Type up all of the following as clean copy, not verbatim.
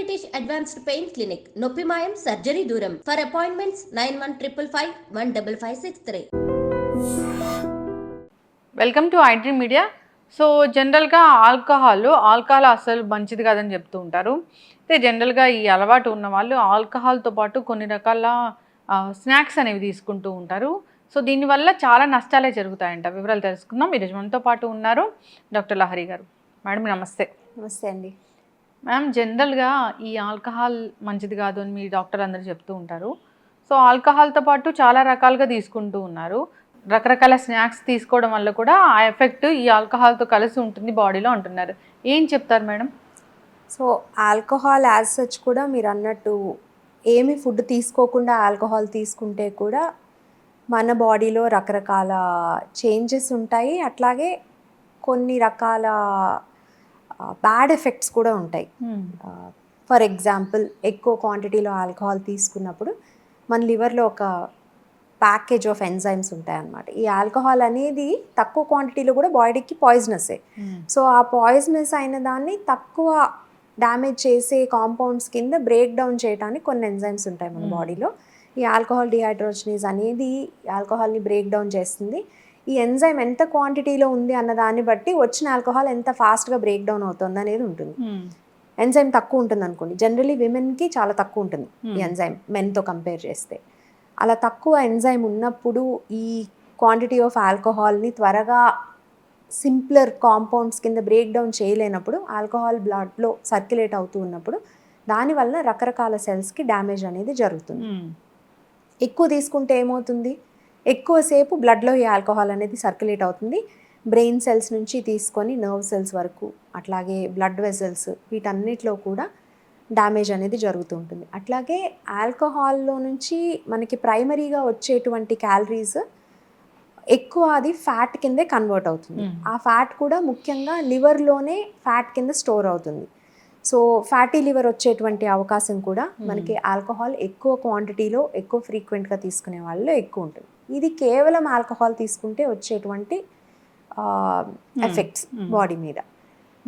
British advanced pain clinic నొప్పి మాయం surgery దూరం for appointments 9155515563. Welcome to iDream media. So జనరల్గా ఆల్కహాల్ అసలు మంచిది కాదని చెప్తూ ఉంటారు. అయితే జనరల్గా ఈ అలవాటు ఉన్న వాళ్ళు ఆల్కహాల్తో పాటు కొన్ని రకాల స్నాక్స్ అనేవి తీసుకుంటూ ఉంటారు. సో దీనివల్ల చాలా నష్టాలే జరుగుతాయంట. వివరాలు తెలుసుకుందాం. ఈరోజు మనతో పాటు ఉన్నారు డాక్టర్ లహరి గారు. మేడం నమస్తే. నమస్తే అండి. మ్యామ్, జనరల్గా ఈ ఆల్కహాల్ మంచిది కాదు అని మీ డాక్టర్ అందరూ చెప్తూ ఉంటారు. సో ఆల్కహాల్తో పాటు చాలా రకాలుగా తీసుకుంటూ ఉన్నారు. రకరకాల స్నాక్స్ తీసుకోవడం వల్ల కూడా ఆ ఎఫెక్ట్ ఈ ఆల్కహాల్తో కలిసి ఉంటుంది బాడీలో అంటున్నారు. ఏం చెప్తారు madam? So alcohol as such కూడా మీరు అన్నట్టు ఏమి ఫుడ్ తీసుకోకుండా ఆల్కహాల్ తీసుకుంటే కూడా మన బాడీలో రకరకాల చేంజెస్ ఉంటాయి. అట్లాగే కొన్ని రకాల బ్యాడ్ ఎఫెక్ట్స్ కూడా ఉంటాయి. ఫర్ ఎగ్జాంపుల్, ఎక్కువ క్వాంటిటీలో ఆల్కహాల్ తీసుకున్నప్పుడు మన లివర్లో ఒక ప్యాకేజ్ ఆఫ్ ఎంజైమ్స్ ఉంటాయన్నమాట. ఈ ఆల్కహాల్ అనేది తక్కువ క్వాంటిటీలో కూడా బాడీకి పాయిజనసే. సో ఆ పాయిజనస్ అయిన దాన్ని తక్కువ డ్యామేజ్ చేసే కాంపౌండ్స్ కింద బ్రేక్ డౌన్ చేయడానికి కొన్ని ఎంజైమ్స్ ఉంటాయి మన బాడీలో. ఈ ఆల్కహాల్ డిహైడ్రోజనేజ్ అనేది ఆల్కహాల్ని బ్రేక్ డౌన్ చేస్తుంది. ఈ ఎంజైమ్ ఎంత క్వాంటిటీలో ఉంది అన్న దాన్ని బట్టి వచ్చిన ఆల్కహాల్ ఎంత ఫాస్ట్గా బ్రేక్ డౌన్ అవుతుంది అనేది ఉంటుంది. ఎంజైమ్ తక్కువ ఉంటుంది అనుకోండి, జనరలీ విమెన్కి చాలా తక్కువ ఉంటుంది ఈ ఎంజైమ్ మెన్తో కంపేర్ చేస్తే. అలా తక్కువ ఎంజైమ్ ఉన్నప్పుడు ఈ క్వాంటిటీ ఆఫ్ ఆల్కహాల్ని త్వరగా సింప్లర్ కాంపౌండ్స్ కింద బ్రేక్ డౌన్ చేయలేనప్పుడు ఆల్కహాల్ బ్లడ్లో సర్క్యులేట్ అవుతూ ఉన్నప్పుడు దానివల్ల రకరకాల సెల్స్కి డ్యామేజ్ అనేది జరుగుతుంది. ఎక్కువ తీసుకుంటే ఏమవుతుంది, ఎక్కువసేపు బ్లడ్లో ఈ ఆల్కహాల్ అనేది సర్క్యులేట్ అవుతుంది. బ్రెయిన్ సెల్స్ నుంచి తీసుకొని నర్వ్ సెల్స్ వరకు, అట్లాగే బ్లడ్ వెజల్స్, వీటన్నిటిలో కూడా డ్యామేజ్ అనేది జరుగుతూ ఉంటుంది. అట్లాగే ఆల్కహాల్లో నుంచి మనకి ప్రైమరీగా వచ్చేటువంటి క్యాలరీస్ ఎక్కువ అది ఫ్యాట్ కిందే కన్వర్ట్ అవుతుంది. ఆ ఫ్యాట్ కూడా ముఖ్యంగా లివర్లోనే ఫ్యాట్ కింద స్టోర్ అవుతుంది. సో ఫ్యాటీ లివర్ వచ్చేటువంటి అవకాశం కూడా మనకి ఆల్కహాల్ ఎక్కువ క్వాంటిటీలో ఎక్కువ ఫ్రీక్వెంట్గా తీసుకునే వాళ్ళలో ఎక్కువ ఉంటుంది. ఇది కేవలం ఆల్కహాల్ తీసుకుంటే వచ్చేటువంటి ఎఫెక్ట్స్ బాడీ మీద.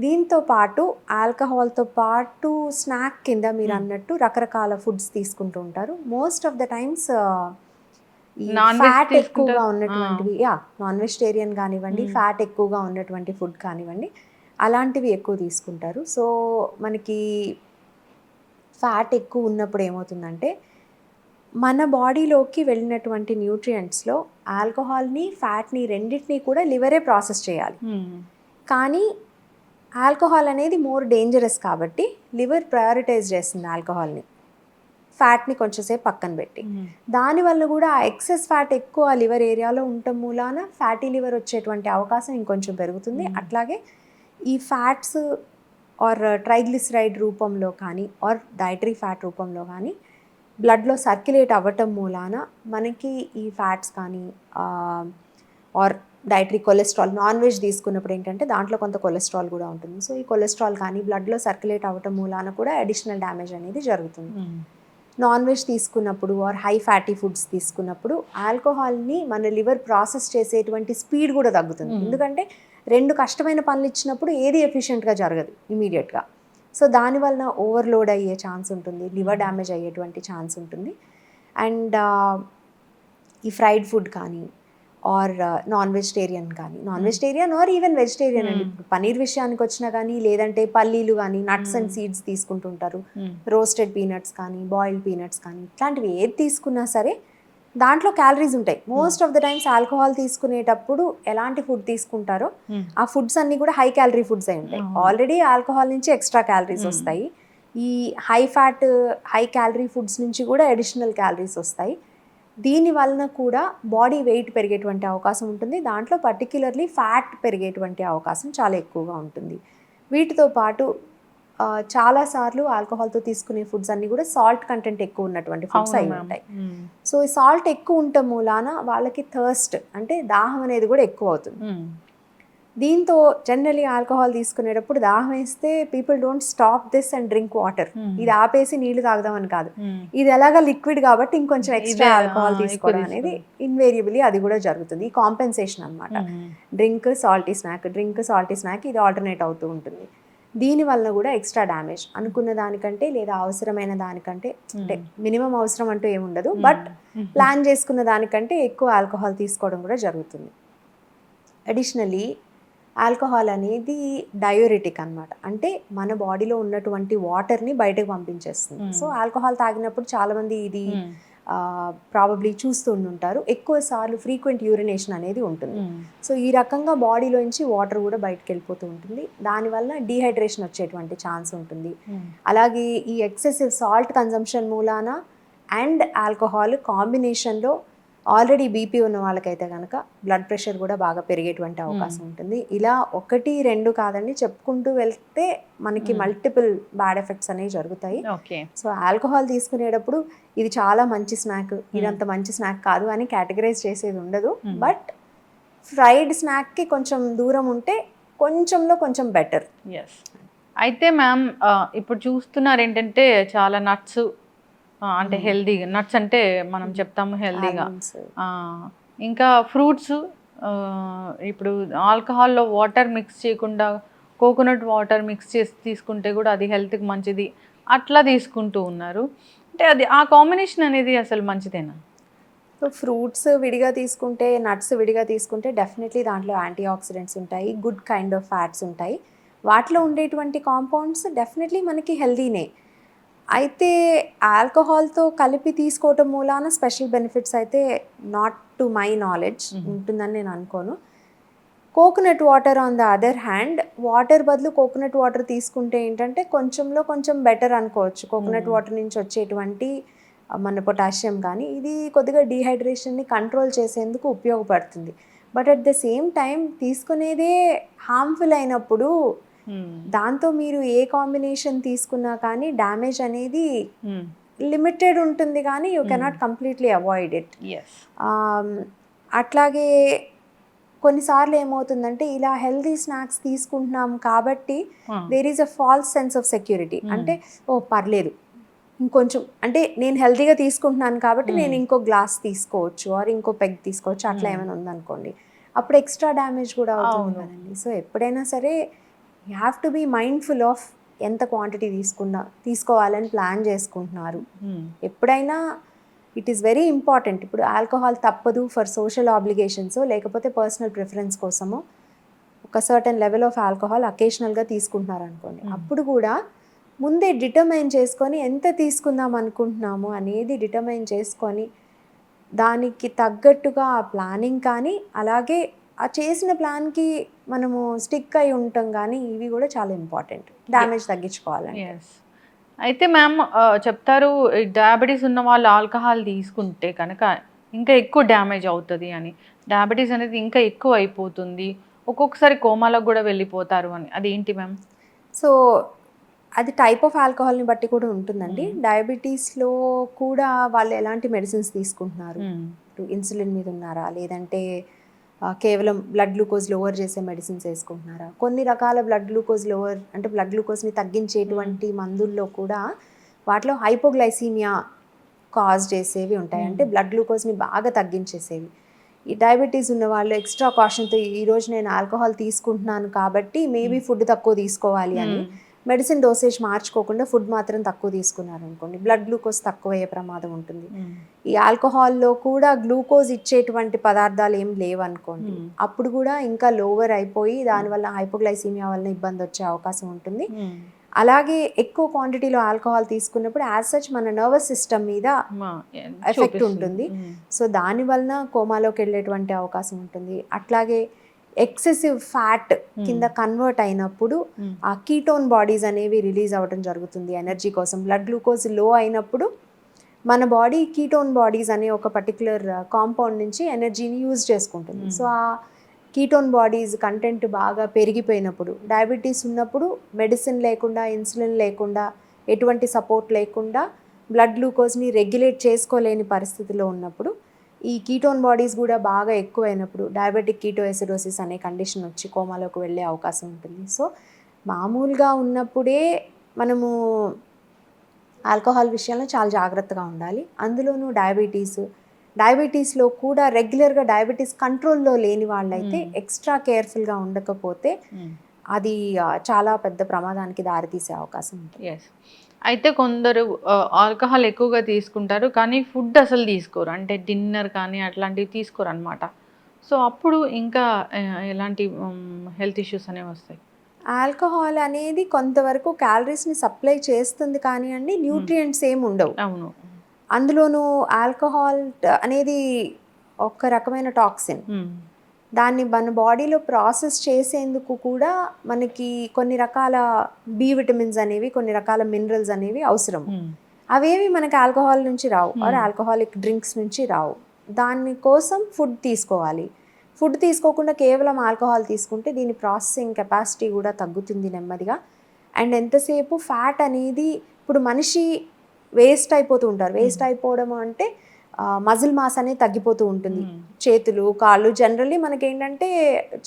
దీంతో పాటు ఆల్కహాల్తో పాటు స్నాక్ కింద మీరు అన్నట్టు రకరకాల ఫుడ్స్ తీసుకుంటూ ఉంటారు. Most of the times fat ఎక్కువగా ఉన్నటువంటివి, నాన్ వెజిటేరియన్ కానివ్వండి, ఫ్యాట్ ఎక్కువగా ఉన్నటువంటి ఫుడ్ కానివ్వండి, అలాంటివి ఎక్కువ తీసుకుంటారు. సో మనకి ఫ్యాట్ ఎక్కువ ఉన్నప్పుడు ఏమవుతుందంటే మన బాడీలోకి వెళ్ళినటువంటి న్యూట్రియంట్స్లో ఆల్కహాల్ని, ఫ్యాట్ని రెండింటినీ కూడా లివరే ప్రాసెస్ చేయాలి. కానీ ఆల్కహాల్ అనేది మోర్ డేంజరస్ కాబట్టి లివర్ ప్రయారిటైజ్ చేస్తుంది ఆల్కహాల్ని, ఫ్యాట్ని కొంచెంసేపు పక్కన పెట్టి. దానివల్ల కూడా ఆ ఎక్సెస్ ఫ్యాట్ ఎక్కువ లివర్ ఏరియాలో ఉండటం మూలాన ఫ్యాటీ లివర్ వచ్చేటువంటి అవకాశం ఇంకొంచెం పెరుగుతుంది. అట్లాగే ఈ ఫ్యాట్స్ ఆర్ ట్రైగ్లిసరైడ్ రూపంలో కానీ ఆర్ డైటరీ ఫ్యాట్ రూపంలో కానీ బ్లడ్లో సర్క్యులేట్ అవ్వటం మూలాన మనకి ఈ ఫ్యాట్స్ కానీ or dietary cholesterol, non veg తీసుకున్నప్పుడు ఏంటంటే దాంట్లో కొంత కొలెస్ట్రాల్ కూడా ఉంటుంది. సో ఈ కొలెస్ట్రాల్ కానీ బ్లడ్లో సర్క్యులేట్ అవ్వటం మూలాన కూడా అడిషనల్ డ్యామేజ్ అనేది జరుగుతుంది. నాన్ వెజ్ తీసుకున్నప్పుడు ఆర్ హై ఫ్యాటీ ఫుడ్స్ తీసుకున్నప్పుడు ఆల్కహాల్ని మన లివర్ ప్రాసెస్ చేసేటువంటి స్పీడ్ కూడా తగ్గుతుంది. ఎందుకంటే రెండు కష్టమైన పనులు ఇచ్చినప్పుడు ఏది ఎఫిషియెంట్గా జరగదు ఇమీడియట్గా. సో దానివల్ల ఓవర్లోడ్ అయ్యే ఛాన్స్ ఉంటుంది, లివర్ డ్యామేజ్ అయ్యేటువంటి ఛాన్స్ ఉంటుంది. అండ్ ఈ ఫ్రైడ్ ఫుడ్ కానీ ఆర్ నాన్ వెజిటేరియన్ కానీ, non vegetarian or even vegetarian అండి, పనీర్ విషయానికి వచ్చినా కానీ, లేదంటే పల్లీలు కానీ, నట్స్ అండ్ సీడ్స్ తీసుకుంటుంటారు, రోస్టెడ్ పీనట్స్ కానీ, బాయిల్డ్ పీనట్స్ కానీ, ఇట్లాంటివి ఏది తీసుకున్నా సరే దాంట్లో క్యాలరీస్ ఉంటాయి. Most of the times alcohol తీసుకునేటప్పుడు ఎలాంటి ఫుడ్ తీసుకుంటారో ఆ ఫుడ్స్ అన్ని కూడా హై క్యాలరీ ఫుడ్స్ అయి ఉంటాయి. ఆల్రెడీ ఆల్కహాల్ నుంచి ఎక్స్ట్రా క్యాలరీస్ వస్తాయి. ఈ high fat high calorie foods నుంచి కూడా అడిషనల్ క్యాలరీస్ వస్తాయి. దీని వలన కూడా బాడీ వెయిట్ పెరిగేటువంటి అవకాశం ఉంటుంది. దాంట్లో పర్టిక్యులర్లీ ఫ్యాట్ పెరిగేటువంటి అవకాశం చాలా ఎక్కువగా ఉంటుంది. వీటితో పాటు చాలాసార్లు ఆల్కహాల్తో తీసుకునే ఫుడ్స్ అన్నీ కూడా సాల్ట్ కంటెంట్ ఎక్కువ ఉన్నటువంటి ఫుడ్స్ అయి ఉంటాయి. సో ఈ సాల్ట్ ఎక్కువ ఉండటం మూలాన వాళ్ళకి థర్స్ట్ అంటే దాహం అనేది కూడా ఎక్కువ అవుతుంది. దీంతో జనరలీ ఆల్కహాల్ తీసుకునేటప్పుడు దాహం వేస్తే people don't stop this and drink water. ఇది ఆపేసి నీళ్లు తాగుదామని కాదు, ఇది ఎలాగా లిక్విడ్ కాబట్టి ఇంకొంచెం ఎక్స్ట్రా ఆల్కహాల్ తీసుకోవడం అనేది ఇన్వేరియబుల్లీ అది కూడా జరుగుతుంది. ఈ కాంపెన్సేషన్ అనమాట. Drink salty snack, drink salty snack, ఇది ఆల్టర్నేట్ అవుతూ ఉంటుంది. దీని వలన కూడా ఎక్స్ట్రా డ్యామేజ్ అనుకున్న దానికంటే లేదా అవసరమైన దానికంటే, అంటే మినిమం అవసరం అంటూ ఏముండదు, బట్ ప్లాన్ చేసుకున్న దానికంటే ఎక్కువ ఆల్కహాల్ తీసుకోవడం కూడా జరుగుతుంది. అడిషనలీ ఆల్కహాల్ అనేది డయూరిటిక్ అన్నమాట, అంటే మన బాడీలో ఉన్నటువంటి వాటర్ని బయటకు పంపించేస్తుంది. సో ఆల్కహాల్ తాగినప్పుడు చాలామంది ఇది ప్రాబబ్లీ చూస్తూ ఉంటారు, ఎక్కువ సార్లు ఫ్రీక్వెంట్ యూరినేషన్ అనేది ఉంటుంది. సో ఈ రకంగా బాడీలోంచి వాటర్ కూడా బయటకు వెళ్ళిపోతూ ఉంటుంది, దానివల్ల డీహైడ్రేషన్ వచ్చేటువంటి ఛాన్స్ ఉంటుంది. అలాగే ఈ ఎక్సెసివ్ సాల్ట్ కన్జంప్షన్ మూలాన అండ్ ఆల్కహాల్ కాంబినేషన్లో ఆల్రెడీ బీపీ ఉన్న వాళ్ళకైతే కనుక బ్లడ్ ప్రెషర్ కూడా బాగా పెరిగేటువంటి అవకాశం ఉంటుంది. ఇలా 1-2 కాదండి, చెప్పుకుంటూ వెళ్తే మనకి మల్టిపుల్ బ్యాడ్ ఎఫెక్ట్స్ అనేవి జరుగుతాయి. సో ఆల్కహాల్ తీసుకునేటప్పుడు ఇది చాలా మంచి స్నాక్, ఇదంత మంచి స్నాక్ కాదు అని కేటగరైజ్ చేసేది ఉండదు, బట్ ఫ్రైడ్ స్నాక్కి కొంచెం దూరం ఉంటే కొంచెంలో కొంచెం బెటర్. అయితే మ్యామ్ ఇప్పుడు చూస్తున్నారు ఏంటంటే చాలా నట్స్, అంటే హెల్దీగా నట్స్ అంటే మనం చెప్తాము హెల్దీగా, ఇంకా ఫ్రూట్స్, ఇప్పుడు ఆల్కహాల్లో వాటర్ మిక్స్ చేయకుండా కోకోనట్ వాటర్ మిక్స్ చేసి తీసుకుంటే కూడా అది హెల్త్కి మంచిది అట్లా తీసుకుంటూ ఉన్నారు. అంటే అది ఆ కాంబినేషన్ అనేది అసలు మంచిదేనా? సో ఫ్రూట్స్ విడిగా తీసుకుంటే, నట్స్ విడిగా తీసుకుంటే డెఫినెట్లీ దాంట్లో యాంటీ ఆక్సిడెంట్స్ ఉంటాయి, గుడ్ కైండ్ ఆఫ్ ఫ్యాట్స్ ఉంటాయి, వాటిలో ఉండేటువంటి కాంపౌండ్స్ డెఫినెట్లీ మనకి హెల్దీనే. అయితే ఆల్కహాల్తో కలిపి తీసుకోవటం మూలాన స్పెషల్ బెనిఫిట్స్ అయితే నాట్ టు మై నాలెడ్జ్ ఉంటుందని నేను అనుకోను. Coconut water on the other hand, water బదులు కోకోనట్ వాటర్ తీసుకుంటే ఏంటంటే కొంచెంలో కొంచెం బెటర్ అనుకోవచ్చు. కోకోనట్ వాటర్ నుంచి వచ్చేటువంటి మన పొటాషియం కానీ ఇది కొద్దిగా డీహైడ్రేషన్ని కంట్రోల్ చేసేందుకు ఉపయోగపడుతుంది. But at the same time తీసుకునేదే హార్మ్ఫుల్ అయినప్పుడు దాంతో మీరు ఏ కాంబినేషన్ తీసుకున్నా కానీ డ్యామేజ్ అనేది లిమిటెడ్ ఉంటుంది, కానీ you cannot completely avoid it. అట్లాగే కొన్నిసార్లు ఏమవుతుందంటే ఇలా హెల్దీ స్నాక్స్ తీసుకుంటున్నాం కాబట్టి there is a false sense of security, అంటే ఓ పర్లేదు ఇంకొంచెం, అంటే నేను హెల్తీగా తీసుకుంటున్నాను కాబట్టి నేను ఇంకో గ్లాస్ తీసుకోవచ్చు ఆర్ ఇంకో పెగ్ తీసుకోవచ్చు, అట్లా ఏమైనా ఉందనుకోండి, అప్పుడు ఎక్స్ట్రా డ్యామేజ్ కూడా అవుతుంది కదండి. సో ఎప్పుడైనా సరే you have to be mindful of ఎంత క్వాంటిటీ తీసుకోవాలని ప్లాన్ చేసుకుంటున్నారు. ఎప్పుడైనా ఇట్ ఈస్ వెరీ ఇంపార్టెంట్. ఇప్పుడు ఆల్కహాల్ తప్పదు ఫర్ సోషల్ ఆబ్లిగేషన్స్ లేకపోతే పర్సనల్ ప్రిఫరెన్స్ కోసమో ఒక సర్టన్ లెవెల్ ఆఫ్ ఆల్కహాల్ అకేషనల్గా తీసుకుంటున్నారు అనుకోండి, అప్పుడు కూడా ముందే డిటర్మైన్ చేసుకొని ఎంత తీసుకుందాం అనుకుంటున్నాము అనేది డిటర్మైన్ చేసుకొని దానికి తగ్గట్టుగా ఆ ప్లానింగ్ కానీ అలాగే ఆ చేసిన ప్లాన్కి మనము స్టిక్ అయి ఉంటాం, కానీ ఇవి కూడా చాలా ఇంపార్టెంట్ డ్యామేజ్ తగ్గించుకోవాలండి. అయితే మ్యామ్ చెప్తారు డయాబెటీస్ ఉన్న వాళ్ళు ఆల్కహాల్ తీసుకుంటే కనుక ఇంకా ఎక్కువ డ్యామేజ్ అవుతుంది అని, డయాబెటీస్ అనేది ఇంకా ఎక్కువ అయిపోతుంది, ఒక్కొక్కసారి కోమాలకు కూడా వెళ్ళిపోతారు అని, అది ఏంటి మ్యామ్? సో అది టైప్ ఆఫ్ ఆల్కహాల్ని బట్టి కూడా ఉంటుందండి. డయాబెటీస్లో కూడా వాళ్ళు ఎలాంటి మెడిసిన్స్ తీసుకుంటున్నారు, ఇన్సులిన్ మీద ఉన్నారా లేదంటే కేవలం బ్లడ్ గ్లూకోజ్ లోవర్ చేసే మెడిసిన్స్ వేసుకుంటున్నారా, కొన్ని రకాల బ్లడ్ గ్లూకోజ్ లోవర్ అంటే బ్లడ్ గ్లూకోజ్ని తగ్గించేటువంటి మందుల్లో కూడా వాటిలో హైపోగ్లైసీమియా కాజ్ చేసేవి ఉంటాయి, అంటే బ్లడ్ గ్లూకోజ్ని బాగా తగ్గించేసేవి. ఈ డయాబెటీస్ ఉన్న వాళ్ళు ఎక్స్ట్రా కాషన్తో ఈరోజు నేను ఆల్కహాల్ తీసుకుంటున్నాను కాబట్టి మేబీ ఫుడ్ తక్కువ తీసుకోవాలి అని మెడిసిన్ డోసేజ్ మార్చుకోకుండా ఫుడ్ మాత్రం తక్కువ తీసుకున్నారనుకోండి, బ్లడ్ గ్లూకోజ్ తక్కువ అయ్యే ప్రమాదం ఉంటుంది. ఈ ఆల్కహాల్లో కూడా గ్లూకోజ్ ఇచ్చేటువంటి పదార్థాలు ఏం లేవనుకోండి, అప్పుడు కూడా ఇంకా లోవర్ అయిపోయి దానివల్ల హైపోగ్లైసీమియా వల్ల ఇబ్బంది వచ్చే అవకాశం ఉంటుంది. అలాగే ఎక్కువ క్వాంటిటీలో ఆల్కహాల్ తీసుకున్నప్పుడు యాజ్ సచ్ మన నర్వస్ సిస్టమ్ మీద ఎఫెక్ట్ ఉంటుంది, సో దాని వలన కోమాలోకి వెళ్ళేటువంటి అవకాశం ఉంటుంది. అట్లాగే ఎక్సెసివ్ ఫ్యాట్ కింద కన్వర్ట్ అయినప్పుడు ఆ కీటోన్ బాడీస్ అనేవి రిలీజ్ అవ్వడం జరుగుతుంది ఎనర్జీ కోసం. బ్లడ్ గ్లూకోజ్ లో అయినప్పుడు మన బాడీ కీటోన్ బాడీస్ అనే ఒక పర్టికులర్ కాంపౌండ్ నుంచి ఎనర్జీని యూజ్ చేసుకుంటుంది. సో ఆ కీటోన్ బాడీస్ కంటెంట్ బాగా పెరిగిపోయినప్పుడు, డయాబెటీస్ ఉన్నప్పుడు మెడిసిన్ లేకుండా ఇన్సులిన్ లేకుండా ఎటువంటి సపోర్ట్ లేకుండా బ్లడ్ గ్లూకోజ్ని రెగ్యులేట్ చేసుకోలేని పరిస్థితిలో ఉన్నప్పుడు ఈ కీటోన్ బాడీస్ కూడా బాగా ఎక్కువైనప్పుడు డయాబెటిక్ కీటోఎసిడోసిస్ అనే కండిషన్ వచ్చి కోమాలోకి వెళ్ళే అవకాశం ఉంటుంది. సో మామూలుగా ఉన్నప్పుడే మనము ఆల్కహాల్ విషయంలో చాలా జాగ్రత్తగా ఉండాలి. అందులోనూ డయాబెటీస్లో కూడా రెగ్యులర్గా డయాబెటీస్ కంట్రోల్లో లేని వాళ్ళైతే ఎక్స్ట్రా కేర్ఫుల్గా ఉండకపోతే అది చాలా పెద్ద ప్రమాదానికి దారితీసే అవకాశం ఉంటుంది. ఎస్. అయితే కొందరు ఆల్కహాల్ ఎక్కువగా తీసుకుంటారు, కానీ ఫుడ్ అసలు తీసుకోరు. అంటే డిన్నర్ కానీ అట్లాంటివి తీసుకోరనమాట. సో, అప్పుడు ఇంకా ఎలాంటి హెల్త్ ఇష్యూస్ అనేవి వస్తాయి? ఆల్కహాల్ అనేది కొంతవరకు క్యాలరీస్ని సప్లై చేస్తుంది కానివ్వండి, న్యూట్రియంట్స్ ఏమి ఉండవు. అవును. అందులోనూ ఆల్కహాల్ అనేది ఒక రకమైన టాక్సిన్. దాన్ని మన బాడీలో ప్రాసెస్ చేసేందుకు కూడా మనకి కొన్ని రకాల బి విటమిన్స్ అనేవి, కొన్ని రకాల మినరల్స్ అనేవి అవసరం. అవేవి మనకి ఆల్కహాల్ నుంచి రావు, ఆర్ ఆల్కహాలిక్ డ్రింక్స్ నుంచి రావు. దానికోసం ఫుడ్ తీసుకోవాలి. ఫుడ్ తీసుకోకుండా కేవలం ఆల్కహాల్ తీసుకుంటే దీని ప్రాసెసింగ్ కెపాసిటీ కూడా తగ్గుతుంది నెమ్మదిగా. అండ్ ఎంతసేపు ఫ్యాట్ అనేది ఇప్పుడు మనిషి వేస్ట్ అయిపోతూ ఉంటారు. వేస్ట్ అయిపోవడం అంటే మజిల్ మాస్ అనేది తగ్గిపోతూ ఉంటుంది. చేతులు కాళ్ళు జనరల్లీ మనకేంటంటే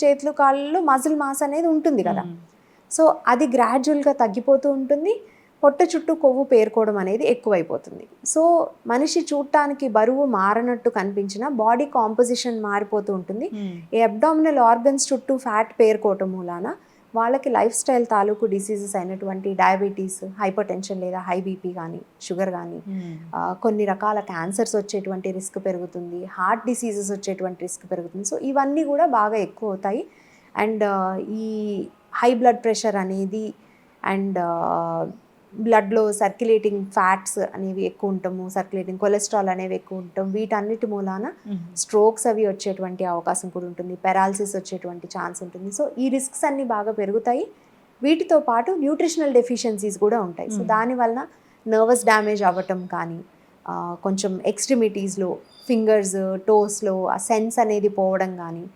చేతులు కాళ్ళు మజిల్ మాస్ అనేది ఉంటుంది కదా. సో అది గ్రాడ్యువల్గా తగ్గిపోతూ ఉంటుంది. పొట్ట చుట్టూ కొవ్వు పేరుకోవడం అనేది ఎక్కువైపోతుంది. సో మనిషి చూడటానికి బరువు మారనట్టు కనిపించిన బాడీ కాంపోజిషన్ మారిపోతూ ఉంటుంది. ఈ అబ్డామినల్ ఆర్గన్స్ చుట్టూ ఫ్యాట్ పేరుకోవటం మూలాన వాళ్ళకి లైఫ్ స్టైల్ తాలూకు డిసీజెస్ అయినటువంటి డయాబెటీస్, హైపర్ టెన్షన్ లేదా హై బీపీ కానీ, షుగర్ కానీ, కొన్ని రకాల క్యాన్సర్స్ వచ్చేటువంటి రిస్క్ పెరుగుతుంది, హార్ట్ డిసీజెస్ వచ్చేటువంటి రిస్క్ పెరుగుతుంది. సో ఇవన్నీ కూడా బాగా ఎక్కువ అవుతాయి. అండ్ ఈ హై బ్లడ్ ప్రెషర్ అనేది అండ్ బ్లడ్లో సర్క్యులేటింగ్ ఫ్యాట్స్ అనేవి ఎక్కువ ఉంటాము, సర్క్యులేటింగ్ కొలెస్ట్రాల్ అనేవి ఎక్కువ ఉంటాం. వీటన్నిటి మూలాన స్ట్రోక్స్ అవి వచ్చేటువంటి అవకాశం కూడా ఉంటుంది, పెరాలసిస్ వచ్చేటువంటి ఛాన్స్ ఉంటుంది. సో ఈ రిస్క్స్ అన్నీ బాగా పెరుగుతాయి. వీటితో పాటు న్యూట్రిషనల్ డెఫిషియన్సీస్ కూడా ఉంటాయి. సో దానివల్ల నర్వస్ డ్యామేజ్ అవ్వటం కానీ, కొంచెం ఎక్స్ట్రిమిటీస్లో ఫింగర్స్ టోస్లో ఆ సెన్స్ అనేది పోవడం కానీ,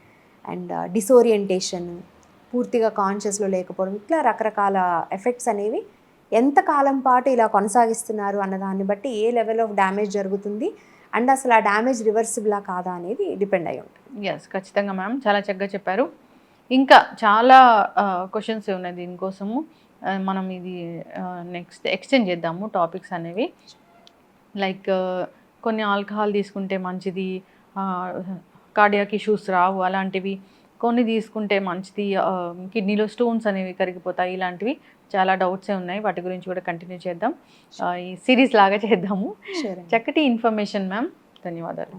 అండ్ డిసోరియంటేషన్, పూర్తిగా కాన్షియస్లో లేకపోవడం, ఇట్లా రకరకాల ఎఫెక్ట్స్ అనేవి ఎంత కాలం పాటు ఇలా కొనసాగిస్తున్నారు అన్న దాన్ని బట్టి ఏ లెవెల్ ఆఫ్ డ్యామేజ్ జరుగుతుంది అండ్ అసలు ఆ డ్యామేజ్ రివర్సిబులా కాదా అనేది డిపెండ్ అయి ఉంటుంది. ఎస్, ఖచ్చితంగా మ్యామ్, చాలా చక్కగా చెప్పారు. ఇంకా చాలా క్వశ్చన్స్ ఉన్నాయి దీనికోసము. మనం ఇది నెక్స్ట్ ఎక్స్చేంజ్ చేద్దాము టాపిక్స్ అనేవి. లైక్ కొన్ని ఆల్కహాల్ తీసుకుంటే మంచిది, కార్డియాక్ ఇష్యూస్ రావు అలాంటివి, కొన్ని తీసుకుంటే మంచిది, కిడ్నీలో స్టోన్స్ అనేవి కరిగిపోతాయి, ఇలాంటివి చాలా డౌట్సే ఉన్నాయి. వాటి గురించి కూడా కంటిన్యూ చేద్దాం, ఈ సిరీస్ లాగా చేద్దాము. చక్కటి ఇన్ఫర్మేషన్ మ్యామ్, ధన్యవాదాలు.